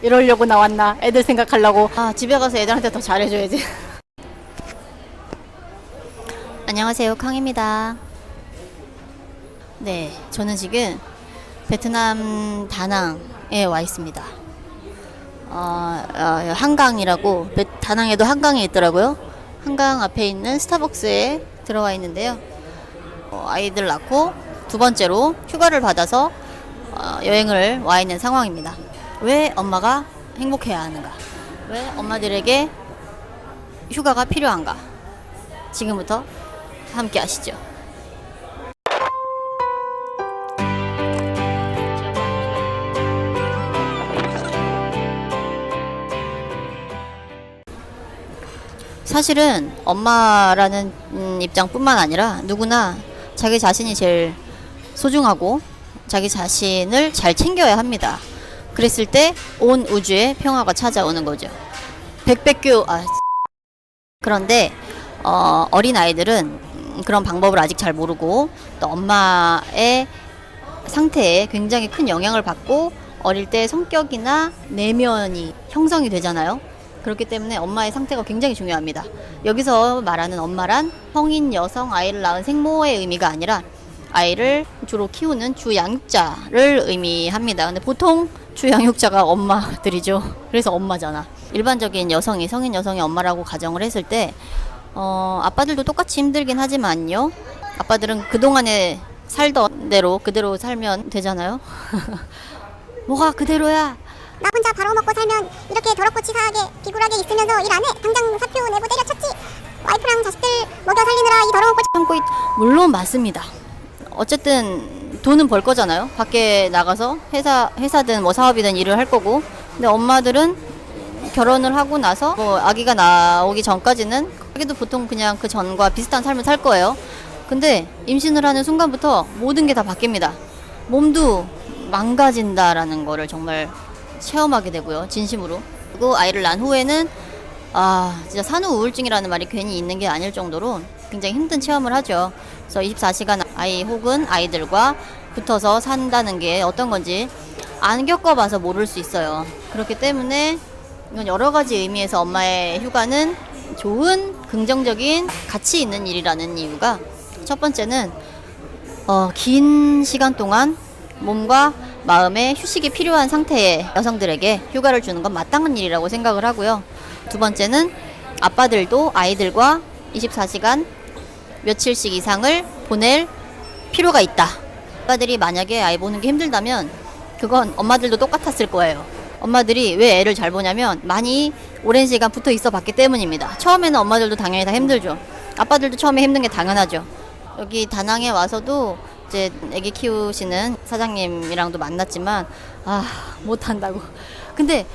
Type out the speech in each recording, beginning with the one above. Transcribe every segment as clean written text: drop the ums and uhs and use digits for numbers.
이러려고 나왔나? 애들 생각하려고. 아, 집에 가서 애들한테 더 잘해줘야지. 안녕하세요, 캉입니다. 네, 저는 지금 베트남 다낭에 와 있습니다. 한강이라고, 다낭에도 한강이 있더라고요. 한강 앞에 있는 스타벅스에 들어와 있는데요. 아이들 낳고 두 번째로 휴가를 받아서 여행을 와 있는 상황입니다. 왜 엄마가 행복해야 하는가? 왜 엄마들에게 휴가가 필요한가? 지금부터 함께 하시죠. 사실은 엄마라는 입장뿐만 아니라 누구나 자기 자신이 제일 소중하고 자기 자신을 잘 챙겨야 합니다. 그랬을 때 온 우주에 평화가 찾아오는 거죠. 백백규 그런데 어린 아이들은 그런 방법을 아직 잘 모르고 또 엄마의 상태에 굉장히 큰 영향을 받고 어릴 때 성격이나 내면이 형성이 되잖아요. 그렇기 때문에 엄마의 상태가 굉장히 중요합니다. 여기서 말하는 엄마란 성인 여성 아이를 낳은 생모의 의미가 아니라 아이를 주로 키우는 주양육자를 의미합니다. 근데 보통 주양육자가 엄마들이죠. 그래서 엄마잖아. 일반적인 여성이, 성인 여성이 엄마라고 가정을 했을 때 아빠들도 똑같이 힘들긴 하지만요. 아빠들은 그동안에 살던 대로 그대로 살면 되잖아요. 뭐가 그대로야? 나 혼자 벌어먹고 살면 이렇게 더럽고 치사하게 비굴하게 있으면서 일 안 해. 당장 사표 내고 때려쳤지. 와이프랑 자식들 먹여 살리느라 이 더러운 꼴 참고 물론 맞습니다. 어쨌든 돈은 벌 거잖아요. 밖에 나가서 회사든 뭐 사업이든 일을 할 거고. 근데 엄마들은 결혼을 하고 나서 뭐 아기가 나오기 전까지는 아기도 보통 그냥 그 전과 비슷한 삶을 살 거예요. 근데 임신을 하는 순간부터 모든 게 다 바뀝니다. 몸도 망가진다라는 거를 정말 체험하게 되고요. 진심으로. 그리고 아이를 낳은 후에는 진짜 산후 우울증이라는 말이 괜히 있는 게 아닐 정도로 굉장히 힘든 체험을 하죠. 그래서 24시간 아이 혹은 아이들과 붙어서 산다는 게 어떤 건지 안 겪어봐서 모를 수 있어요. 그렇기 때문에 이건 여러 가지 의미에서 엄마의 휴가는 좋은 긍정적인 가치 있는 일이라는 이유가, 첫 번째는 긴 시간 동안 몸과 마음의 휴식이 필요한 상태의 여성들에게 휴가를 주는 건 마땅한 일이라고 생각을 하고요. 두 번째는 아빠들도 아이들과 24시간 며칠씩 이상을 보낼 필요가 있다. 아빠들이 만약에 아이 보는 게 힘들다면 그건 엄마들도 똑같았을 거예요. 엄마들이 왜 애를 잘 보냐면 많이 오랜 시간 붙어 있어 봤기 때문입니다. 처음에는 엄마들도 당연히 다 힘들죠. 아빠들도 처음에 힘든 게 당연하죠. 여기 다낭에 와서도 이제 애기 키우시는 사장님이랑도 만났지만 못한다고. 근데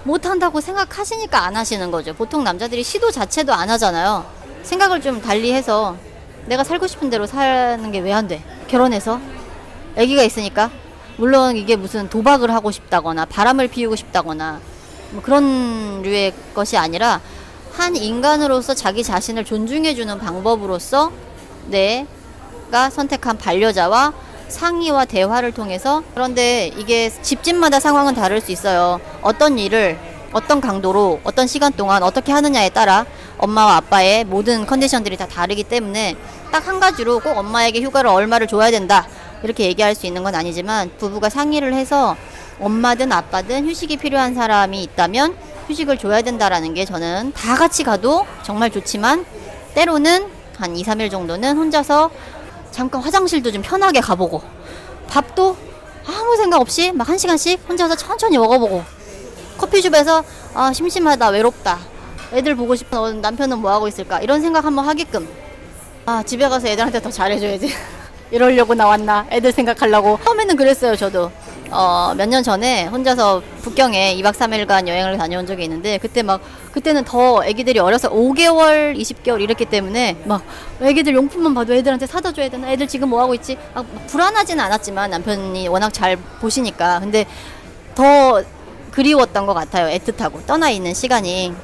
못한다고 생각하시니까 안 하시는 거죠. 보통 남자들이 시도 자체도 안 하잖아요. 생각을 좀 달리 해서 내가 살고 싶은 대로 사는 게 왜 안 돼? 결혼해서 애기가 있으니까. 물론 이게 무슨 도박을 하고 싶다거나 바람을 피우고 싶다거나 뭐 그런 류의 것이 아니라 한 인간으로서 자기 자신을 존중해주는 방법으로서 내가 선택한 반려자와 상의와 대화를 통해서. 그런데 이게 집집마다 상황은 다를 수 있어요. 어떤 일을 어떤 강도로 어떤 시간 동안 어떻게 하느냐에 따라 엄마와 아빠의 모든 컨디션들이 다 다르기 때문에 딱 한 가지로 꼭 엄마에게 휴가를 얼마를 줘야 된다 이렇게 얘기할 수 있는 건 아니지만, 부부가 상의를 해서 엄마든 아빠든 휴식이 필요한 사람이 있다면 휴식을 줘야 된다라는 게, 저는 다 같이 가도 정말 좋지만 때로는 한 2, 3일 정도는 혼자서 잠깐 화장실도 좀 편하게 가보고, 밥도 아무 생각 없이 막 1시간씩 혼자서 천천히 먹어보고, 커피숍에서 심심하다, 외롭다, 애들 보고 싶은 남편은 뭐하고 있을까 이런 생각 한번 하게끔. 집에 가서 애들한테 더 잘해줘야지. 이러려고 나왔나? 애들 생각하려고. 처음에는 그랬어요. 저도 몇 년 전에 혼자서 북경에 2박 3일간 여행을 다녀온 적이 있는데, 그때는 더 애기들이 어려서 5개월, 20개월 이랬기 때문에 막 애기들 용품만 봐도 애들한테 사다 줘야 되나? 애들 지금 뭐 하고 있지? 불안하지는 않았지만 남편이 워낙 잘 보시니까. 근데 더 그리웠던 것 같아요. 애틋하고 떠나 있는 시간이.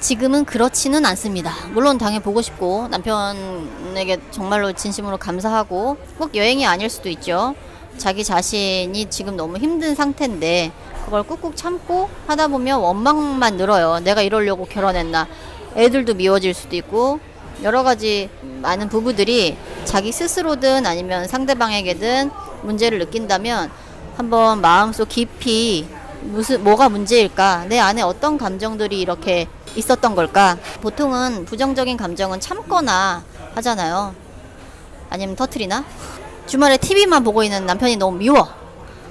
지금은 그렇지는 않습니다. 물론 당연히 보고 싶고 남편에게 정말로 진심으로 감사하고, 꼭 여행이 아닐 수도 있죠. 자기 자신이 지금 너무 힘든 상태인데 그걸 꾹꾹 참고 하다 보면 원망만 늘어요. 내가 이러려고 결혼했나. 애들도 미워질 수도 있고 여러 가지 많은 부부들이 자기 스스로든 아니면 상대방에게든 문제를 느낀다면 한번 마음속 깊이 뭐가 문제일까? 내 안에 어떤 감정들이 이렇게 있었던 걸까? 보통은 부정적인 감정은 참거나 하잖아요. 아니면 터트리나? 주말에 TV만 보고 있는 남편이 너무 미워.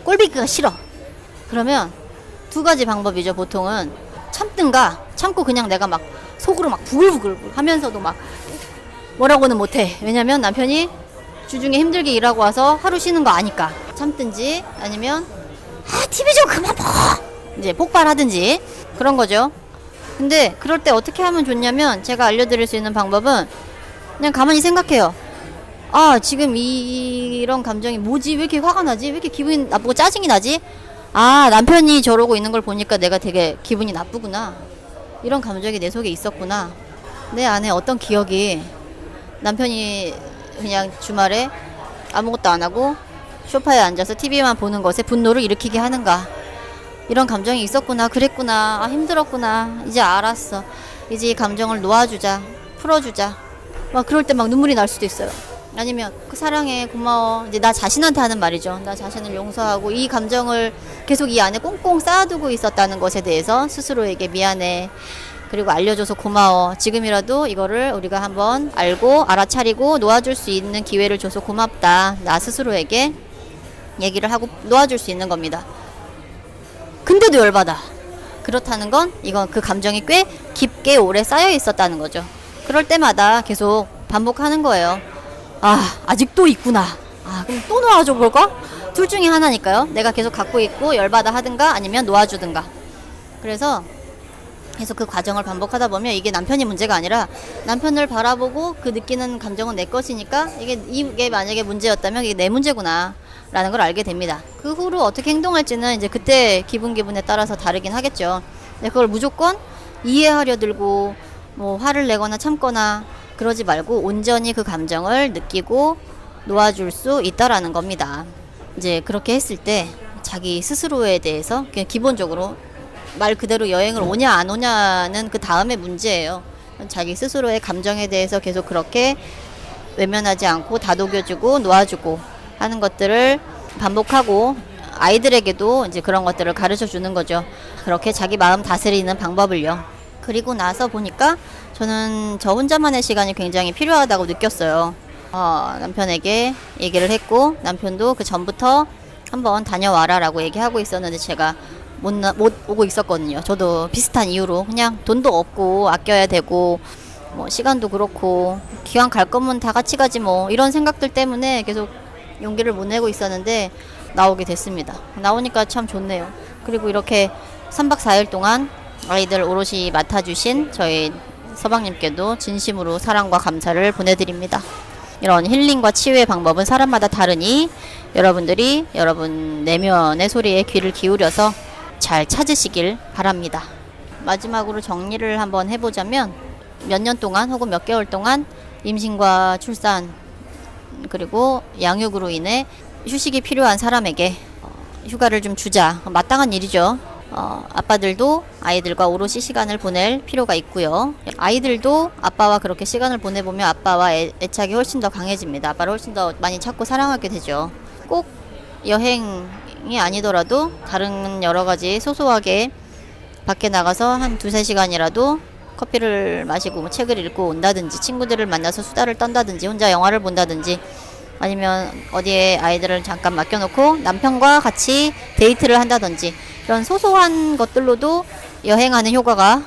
꼴보기가 싫어. 그러면 두 가지 방법이죠. 보통은 참든가 참고 그냥 내가 막 속으로 막 부글부글 하면서도 막 뭐라고는 못해. 왜냐면 남편이 주중에 힘들게 일하고 와서 하루 쉬는 거 아니까. 참든지 아니면 TV 좀 그만 봐. 이제 폭발하든지 그런 거죠. 근데 그럴 때 어떻게 하면 좋냐면 제가 알려드릴 수 있는 방법은 그냥 가만히 생각해요. 아, 지금 이런 감정이 뭐지? 왜 이렇게 화가 나지? 왜 이렇게 기분이 나쁘고 짜증이 나지? 아, 남편이 저러고 있는 걸 보니까 내가 되게 기분이 나쁘구나. 이런 감정이 내 속에 있었구나. 내 안에 어떤 기억이 남편이 그냥 주말에 아무것도 안 하고 소파에 앉아서 TV만 보는 것에 분노를 일으키게 하는가. 이런 감정이 있었구나. 그랬구나. 아, 힘들었구나. 이제 알았어. 이제 이 감정을 놓아주자. 풀어주자. 막 그럴 때 막 눈물이 날 수도 있어요. 아니면 그 사랑해, 고마워. 이제 나 자신한테 하는 말이죠. 나 자신을 용서하고 이 감정을 계속 이 안에 꽁꽁 쌓아두고 있었다는 것에 대해서 스스로에게 미안해. 그리고 알려줘서 고마워. 지금이라도 이거를 우리가 한번 알고 알아차리고 놓아줄 수 있는 기회를 줘서 고맙다. 나 스스로에게 얘기를 하고 놓아줄 수 있는 겁니다. 근데도 열받아. 그렇다는 건 이건 그 감정이 꽤 깊게 오래 쌓여 있었다는 거죠. 그럴 때마다 계속 반복하는 거예요. 아, 아직도 있구나. 아, 그럼 또 놓아줘 볼까? 둘 중에 하나니까요. 내가 계속 갖고 있고 열받아 하든가 아니면 놓아주든가. 그래서 계속 그 과정을 반복하다 보면 이게 남편이 문제가 아니라 남편을 바라보고 그 느끼는 감정은 내 것이니까 이게 만약에 문제였다면 이게 내 문제구나 라는 걸 알게 됩니다. 그 후로 어떻게 행동할지는 이제 그때 기분에 따라서 다르긴 하겠죠. 근데 그걸 무조건 이해하려 들고 뭐 화를 내거나 참거나 그러지 말고 온전히 그 감정을 느끼고 놓아줄 수 있다라는 겁니다. 이제 그렇게 했을 때 자기 스스로에 대해서 그냥 기본적으로 말 그대로 여행을 오냐 안 오냐는 그 다음의 문제예요. 자기 스스로의 감정에 대해서 계속 그렇게 외면하지 않고 다독여주고 놓아주고 하는 것들을 반복하고 아이들에게도 이제 그런 것들을 가르쳐 주는 거죠. 그렇게 자기 마음 다스리는 방법을요. 그리고 나서 보니까 저는 저 혼자만의 시간이 굉장히 필요하다고 느꼈어요. 남편에게 얘기를 했고 남편도 그 전부터 한번 다녀와라 라고 얘기하고 있었는데 제가 못 오고 있었거든요. 저도 비슷한 이유로 그냥 돈도 없고 아껴야 되고 뭐 시간도 그렇고 기왕 갈 거면 다 같이 가지 뭐 이런 생각들 때문에 계속 용기를 못 내고 있었는데 나오게 됐습니다. 나오니까 참 좋네요. 그리고 이렇게 3박 4일 동안 아이들 오롯이 맡아주신 저희 서방님께도 진심으로 사랑과 감사를 보내드립니다. 이런 힐링과 치유의 방법은 사람마다 다르니 여러분들이 여러분 내면의 소리에 귀를 기울여서 잘 찾으시길 바랍니다. 마지막으로 정리를 한번 해보자면 몇 년 동안 혹은 몇 개월 동안 임신과 출산 그리고 양육으로 인해 휴식이 필요한 사람에게 휴가를 좀 주자. 마땅한 일이죠. 아빠들도 아이들과 오롯이 시간을 보낼 필요가 있고요. 아이들도 아빠와 그렇게 시간을 보내보면 아빠와 애착이 훨씬 더 강해집니다. 아빠를 훨씬 더 많이 찾고 사랑하게 되죠. 꼭 여행이 아니더라도 다른 여러 가지 소소하게 밖에 나가서 한 2-3시간이라도 커피를 마시고 뭐 책을 읽고 온다든지 친구들을 만나서 수다를 떤다든지 혼자 영화를 본다든지 아니면 어디에 아이들을 잠깐 맡겨놓고 남편과 같이 데이트를 한다든지 이런 소소한 것들로도 여행하는 효과가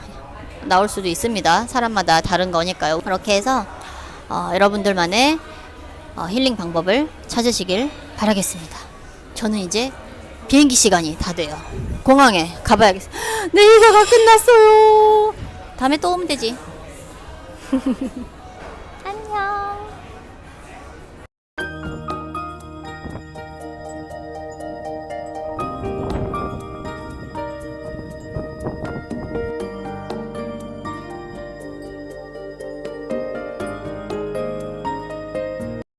나올 수도 있습니다. 사람마다 다른 거니까요. 그렇게 해서 여러분들만의 힐링 방법을 찾으시길 바라겠습니다. 저는 이제 비행기 시간이 다 돼요. 공항에 가봐야겠어요. 내 휴가가 끝났어요. 다음에 또 오면 되지.